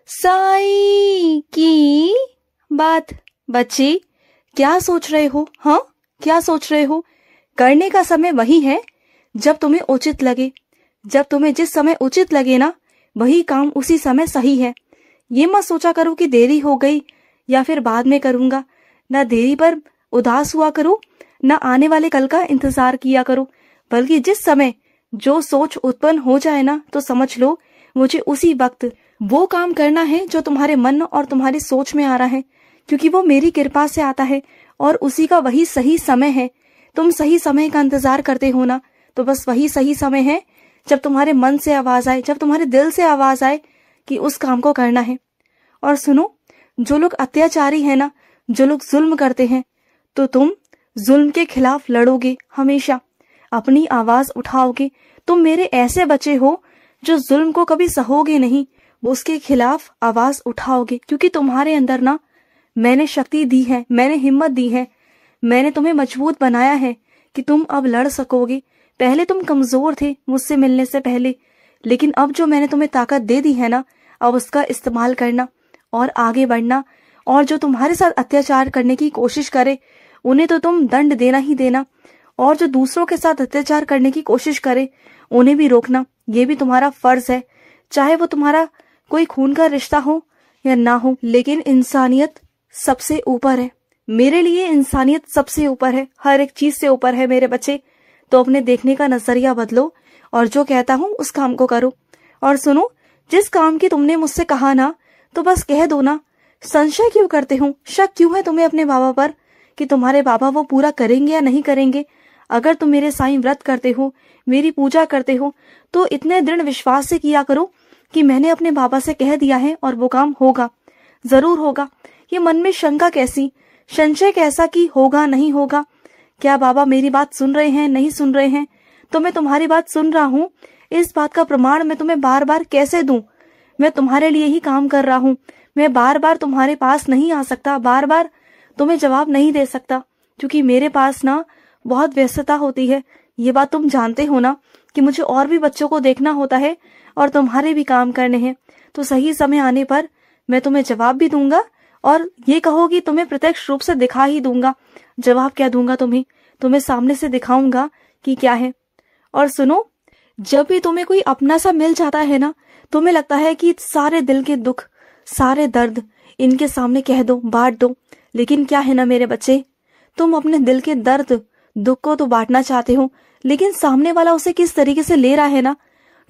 साई की बात। बच्चे, क्या सोच रहे हो? हाँ, क्या सोच रहे हो? करने का समय वही है जब तुम्हें उचित लगे। जब तुम्हें जिस समय उचित लगे ना, वही काम उसी समय सही है। ये मत सोचा करो कि देरी हो गई या फिर बाद में करूंगा। ना देरी पर उदास हुआ करो, ना आने वाले कल का इंतजार किया करो, बल्कि जिस समय जो सोच उत्पन्न हो जाए ना, तो समझ लो मुझे उसी वक्त वो काम करना है जो तुम्हारे मन और तुम्हारी सोच में आ रहा है, क्योंकि वो मेरी कृपा से आता है और उसी का वही सही समय है। तुम सही समय का इंतजार करते हो ना, तो बस वही सही समय है जब तुम्हारे मन से आवाज आए, जब तुम्हारे दिल से आवाज आए कि उस काम को करना है। और सुनो, जो लोग अत्याचारी है ना, जो लोग जुल्म करते हैं, तो तुम जुल्म के खिलाफ लड़ोगे, हमेशा अपनी आवाज उठाओगे। तुम मेरे ऐसे बच्चे हो जो जुल्म को कभी सहोगे नहीं, उसके खिलाफ आवाज उठाओगे, क्योंकि तुम्हारे अंदर ना मैंने शक्ति दी है, मैंने हिम्मत दी है, मैंने तुम्हें मजबूत बनाया है कि तुम अब लड़ सकोगे। पहले तुम कमजोर थे मुझसे मिलने से पहले, लेकिन अब जो मैंने तुम्हें ताकत दे दी है ना, अब उसका इस्तेमाल करना और आगे बढ़ना। और जो तुम्हारे साथ अत्याचार करने की कोशिश करे, उन्हें तो तुम दंड देना ही देना, और जो दूसरों के साथ अत्याचार करने की कोशिश करे, उन्हें भी रोकना। ये भी तुम्हारा फर्ज है, चाहे वो तुम्हारा कोई खून का रिश्ता हो या ना हो। लेकिन इंसानियत सबसे ऊपर है। मेरे लिए इंसानियत सबसे ऊपर है, हर एक चीज से ऊपर है मेरे बच्चे। तो अपने देखने का नजरिया बदलो और जो कहता हूँ उस काम को करो। और सुनो, जिस काम की तुमने मुझसे कहा ना, तो बस कह दो ना। संशय क्यों करते हो? शक क्यों है तुम्हें अपने बाबा पर कि तुम्हारे बाबा वो पूरा करेंगे या नहीं करेंगे? अगर तुम मेरे साईं व्रत करते हो, मेरी पूजा करते हो, तो इतने दृढ़ विश्वास से किया करो कि मैंने अपने बाबा से कह दिया है और वो काम होगा, जरूर होगा। ये मन में शंका कैसी, संशय कैसा कि होगा नहीं होगा? क्या बाबा मेरी बात सुन रहे हैं, नहीं सुन रहे हैं? तो मैं तुम्हारी बात सुन रहा हूँ, इस बात का प्रमाण मैं तुम्हें बार बार कैसे दूं? मैं तुम्हारे लिए ही काम कर रहा हूँ। मैं बार बार तुम्हारे पास नहीं आ सकता, बार बार तुम्हें जवाब नहीं दे सकता, क्योंकि मेरे पास ना बहुत व्यस्तता होती है। ये बात तुम जानते हो ना कि मुझे और भी बच्चों को देखना होता है और तुम्हारे भी काम करने हैं। तो सही समय आने पर मैं तुम्हें जवाब भी दूंगा, और ये कहोगी तुम्हें प्रत्यक्ष रूप से दिखा ही दूंगा। जवाब क्या दूंगा तुम्हें सामने से दिखाऊंगा कि क्या है। और सुनो, जब भी तुम्हें कोई अपना सा मिल जाता है ना, तुम्हें लगता है कि सारे दिल के दुख, सारे दर्द इनके सामने कह दो, बांट दो। लेकिन क्या है ना मेरे बच्चे, तुम अपने दिल के दर्द दुख को तो बांटना चाहते हो, लेकिन सामने वाला उसे किस तरीके से ले रहा है ना,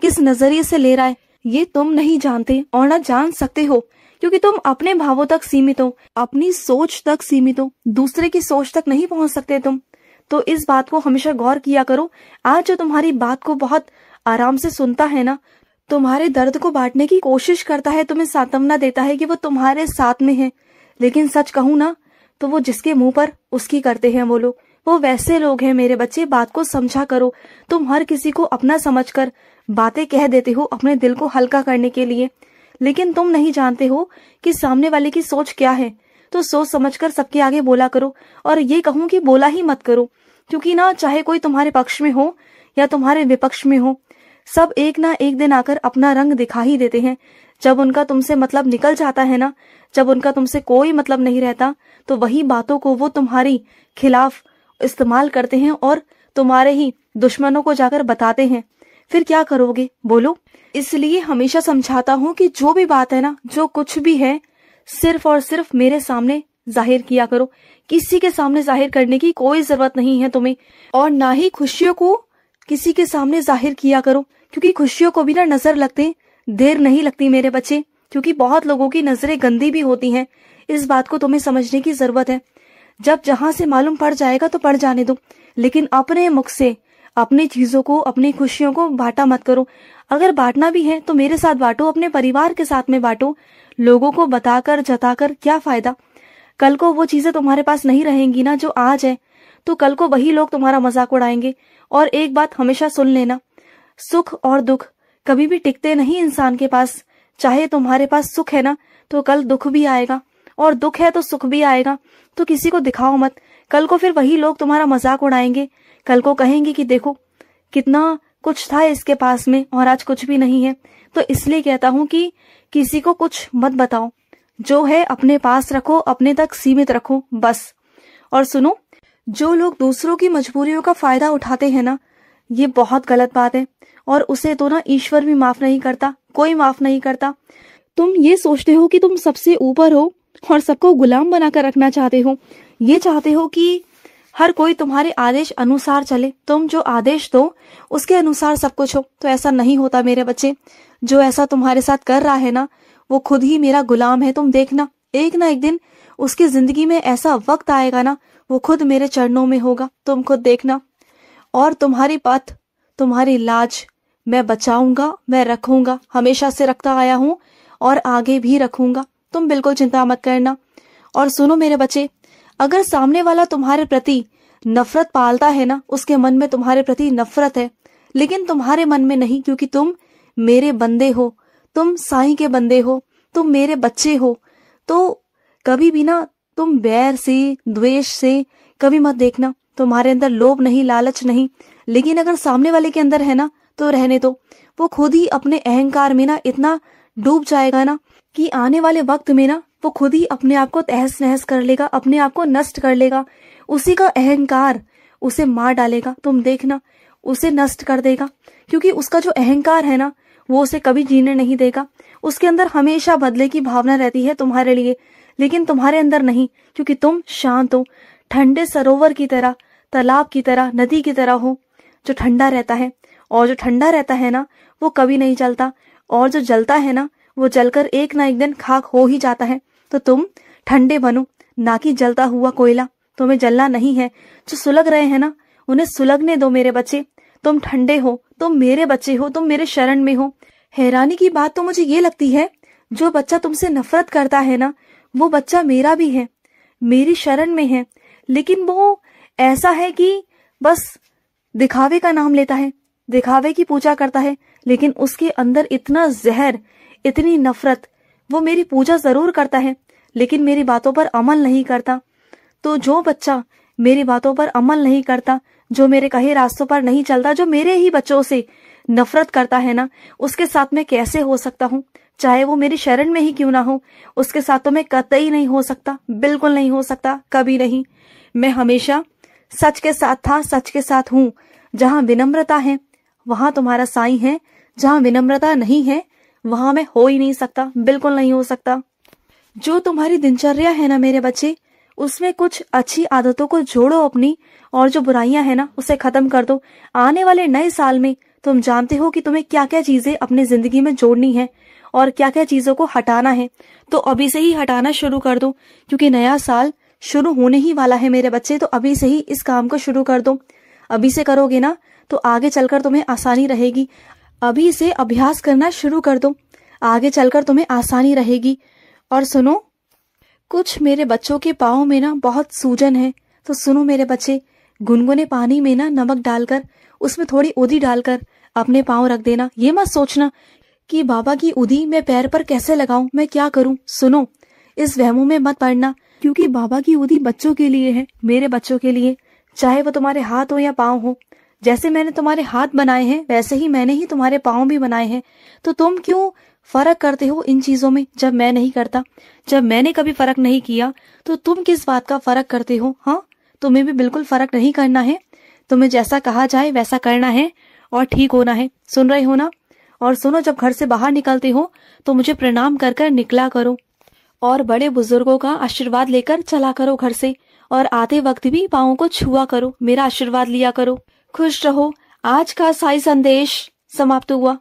किस नजरिए से ले रहा है, ये तुम नहीं जानते और ना जान सकते हो, क्योंकि तुम अपने भावों तक सीमित हो, अपनी सोच तक सीमित हो, दूसरे की सोच तक नहीं पहुंच सकते तुम। तो इस बात को हमेशा गौर किया करो। आज जो तुम्हारी बात को बहुत आराम से सुनता है ना, तुम्हारे दर्द को बांटने की कोशिश करता है, तुम्हें सांत्वना देता है कि वो तुम्हारे साथ में है, लेकिन सच कहूं ना, तो वो जिसके मुंह पर उसकी करते हैं वो लोग, वो वैसे लोग हैं मेरे बच्चे। बात को समझा करो। तुम हर किसी को अपना समझकर बातें कह देते हो अपने दिल को हल्का करने के लिए, लेकिन तुम नहीं जानते हो कि सामने वाले की सोच क्या है। तो सोच समझकर सबके आगे बोला करो। और ये कहूं कि बोला ही मत करो, क्योंकि ना चाहे कोई तुम्हारे पक्ष में हो या तुम्हारे विपक्ष में हो, सब एक ना एक दिन आकर अपना रंग दिखा ही देते हैं। जब उनका तुमसे मतलब निकल जाता है ना, जब उनका तुमसे कोई मतलब नहीं रहता, तो वही बातों को वो तुम्हारी खिलाफ इस्तेमाल करते हैं और तुम्हारे ही दुश्मनों को जाकर बताते हैं। फिर क्या करोगे बोलो? इसलिए हमेशा समझाता हूँ कि जो भी बात है ना, जो कुछ भी है, सिर्फ और सिर्फ मेरे सामने जाहिर किया करो। किसी के सामने जाहिर करने की कोई जरूरत नहीं है तुम्हें, और ना ही खुशियों को किसी के सामने जाहिर किया करो, क्योंकि खुशियों को भी ना नजर लगते देर नहीं लगती मेरे बच्चे, क्योंकि बहुत लोगों की नजरें गंदी भी होती हैं। इस बात को तुम्हें समझने की जरूरत है। जब जहां से मालूम पड़ जाएगा तो पड़ जाने दो, लेकिन अपने मुख से अपनी चीजों को, अपनी खुशियों को बांटा मत करो। अगर बांटना भी है तो मेरे साथ बांटो, अपने परिवार के साथ में बांटो। लोगों को बताकर जताकर क्या फायदा? कल को वो चीजें तुम्हारे पास नहीं रहेंगी ना जो आज है, तो कल को वही लोग तुम्हारा मजाक उड़ाएंगे। और एक बात हमेशा सुन लेना, सुख और दुख कभी भी टिकते नहीं इंसान के पास। चाहे तुम्हारे पास सुख है ना, तो कल दुख भी आएगा, और दुख है तो सुख भी आएगा। तो किसी को दिखाओ मत, कल को फिर वही लोग तुम्हारा मजाक उड़ाएंगे। कल को कहेंगे कि देखो कितना कुछ था इसके पास में और आज कुछ भी नहीं है। तो इसलिए कहता हूँ कि किसी को कुछ मत बताओ, जो है अपने पास रखो, अपने तक सीमित रखो बस। और सुनो, जो लोग दूसरों की मजबूरियों का फायदा उठाते हैं ना, ये बहुत गलत बात है, और उसे तो ना ईश्वर भी माफ नहीं करता, कोई माफ नहीं करता। तुम ये सोचते हो कि तुम सबसे ऊपर हो और सबको गुलाम बनाकर रखना चाहते हो, ये चाहते हो कि हर कोई तुम्हारे आदेश अनुसार चले, तुम जो आदेश दो उसके अनुसार सब कुछ हो। तो ऐसा नहीं होता मेरे बच्चे। जो ऐसा तुम्हारे साथ कर रहा है ना, वो खुद ही मेरा गुलाम है। तुम देखना, एक ना एक दिन उसकी जिंदगी में ऐसा वक्त आएगा ना, वो खुद मेरे चरणों में होगा, तुम खुद देखना। और तुम्हारी पथ, तुम्हारी लाज मैं बचाऊंगा, मैं रखूंगा, हमेशा से रखता आया हूं और आगे भी रखूंगा। तुम बिल्कुल चिंता मत करना। और सुनो मेरे बच्चे, अगर सामने वाला तुम्हारे प्रति नफरत पालता है ना, उसके मन में तुम्हारे प्रति नफरत है, लेकिन तुम्हारे मन में नहीं, क्योंकि तुम मेरे बंदे हो, तुम साईं के बंदे हो, तुम मेरे बच्चे हो, तो कभी भी ना तुम बैर से, द्वेष से कभी मत देखना। तुम्हारे अंदर लोभ नहीं, लालच नहीं। लेकिन अगर सामने वाले के अंदर है ना, तो रहने दो। वो खुद ही अपने अहंकार में ना इतना डूब जाएगा ना कि आने वाले वक्त में ना वो खुद ही अपने आप को तहस नहस कर लेगा, अपने आप को नष्ट कर लेगा। उसी का अहंकार उसे मार डालेगा, तुम देखना, उसे नष्ट कर देगा। क्योंकि उसका जो अहंकार है ना, वो उसे कभी जीने नहीं देगा। उसके अंदर हमेशा बदले की भावना रहती है तुम्हारे लिए, लेकिन तुम्हारे अंदर नहीं, क्योंकि तुम शांत हो, ठंडे सरोवर की तरह, तालाब की तरह, नदी की तरह हो, जो ठंडा रहता है। और जो ठंडा रहता है ना, वो कभी नहीं जलता, और जो जलता है ना, वो जलकर एक ना एक दिन खाक हो ही जाता है। तो तुम ठंडे बनो, ना कि जलता हुआ कोयला। तुम्हें जलना नहीं है। जो सुलग रहे हैं ना, उन्हें सुलगने दो मेरे बच्चे। तुम ठंडे हो, तुम मेरे बच्चे हो, तुम मेरे शरण में हो। हैरानी की बात तो मुझे ये लगती है, जो बच्चा तुमसे नफरत करता है ना, वो बच्चा मेरा भी है, मेरी शरण में है, लेकिन वो ऐसा है कि बस दिखावे का नाम लेता है, दिखावे की पूजा करता है, लेकिन उसके अंदर इतना जहर, इतनी नफरत। वो मेरी पूजा जरूर करता है, लेकिन मेरी बातों पर अमल नहीं करता। तो जो बच्चा मेरी बातों पर अमल नहीं करता, जो मेरे कहे रास्तों पर नहीं चलता, जो मेरे ही बच्चों से नफरत करता है ना, उसके साथ मैं कैसे हो सकता हूँ? चाहे वो मेरी शरण में ही क्यों ना हो, उसके साथ तो मैं कतई नहीं हो सकता, बिल्कुल नहीं हो सकता, कभी नहीं। मैं हमेशा सच के साथ था, सच के साथ हूँ। जहाँ विनम्रता है वहां तुम्हारा साईं है, जहाँ विनम्रता नहीं है वहां मैं हो ही नहीं सकता, बिल्कुल नहीं हो सकता। जो तुम्हारी दिनचर्या है ना मेरे बच्चे, उसमें कुछ अच्छी आदतों को जोड़ो अपनी, और जो बुराइयां है ना उसे खत्म कर दो। आने वाले नए साल में तुम जानते हो कि तुम्हें क्या क्या चीजें अपनी जिंदगी में जोड़नी है और क्या क्या चीजों को हटाना है। तो अभी से ही हटाना शुरू कर दो, क्योंकि नया साल शुरू होने ही वाला है मेरे बच्चे। तो अभी से ही इस काम को शुरू कर दो। अभी से करोगे ना तो आगे चलकर तुम्हें आसानी रहेगी। अभी से अभ्यास करना शुरू कर दो, आगे चलकर तुम्हें आसानी रहेगी। और सुनो, कुछ मेरे बच्चों के पाँव में ना बहुत सूजन है। तो सुनो मेरे बच्चे, गुनगुने पानी में ना नमक डालकर, उसमें थोड़ी उधी डालकर अपने पाँव रख देना। ये मत सोचना कि बाबा की उधी मैं पैर पर कैसे लगाऊं, मैं क्या करूं। सुनो, इस वहमों में मत पड़ना, क्योंकि बाबा की उधी बच्चों के लिए है, मेरे बच्चों के लिए। चाहे वो तुम्हारे हाथ हो या पाँव हो, जैसे मैंने तुम्हारे हाथ बनाए हैं वैसे ही मैंने ही तुम्हारे पाँव भी बनाए हैं। तो तुम क्यों फर्क करते हो इन चीजों में, जब मैं नहीं करता? जब मैंने कभी फर्क नहीं किया तो तुम किस बात का फर्क करते हो? हाँ, तुम्हें भी बिल्कुल फर्क नहीं करना है। तुम्हें जैसा कहा जाए वैसा करना है और ठीक होना है। सुन रहे हो ना? और सुनो, जब घर से बाहर निकलते हो तो मुझे प्रणाम कर कर निकला करो, और बड़े बुजुर्गों का आशीर्वाद लेकर चला करो घर से। और आते वक्त भी पाँवों को छुआ करो, मेरा आशीर्वाद लिया करो। खुश रहो। आज का साई संदेश समाप्त हुआ।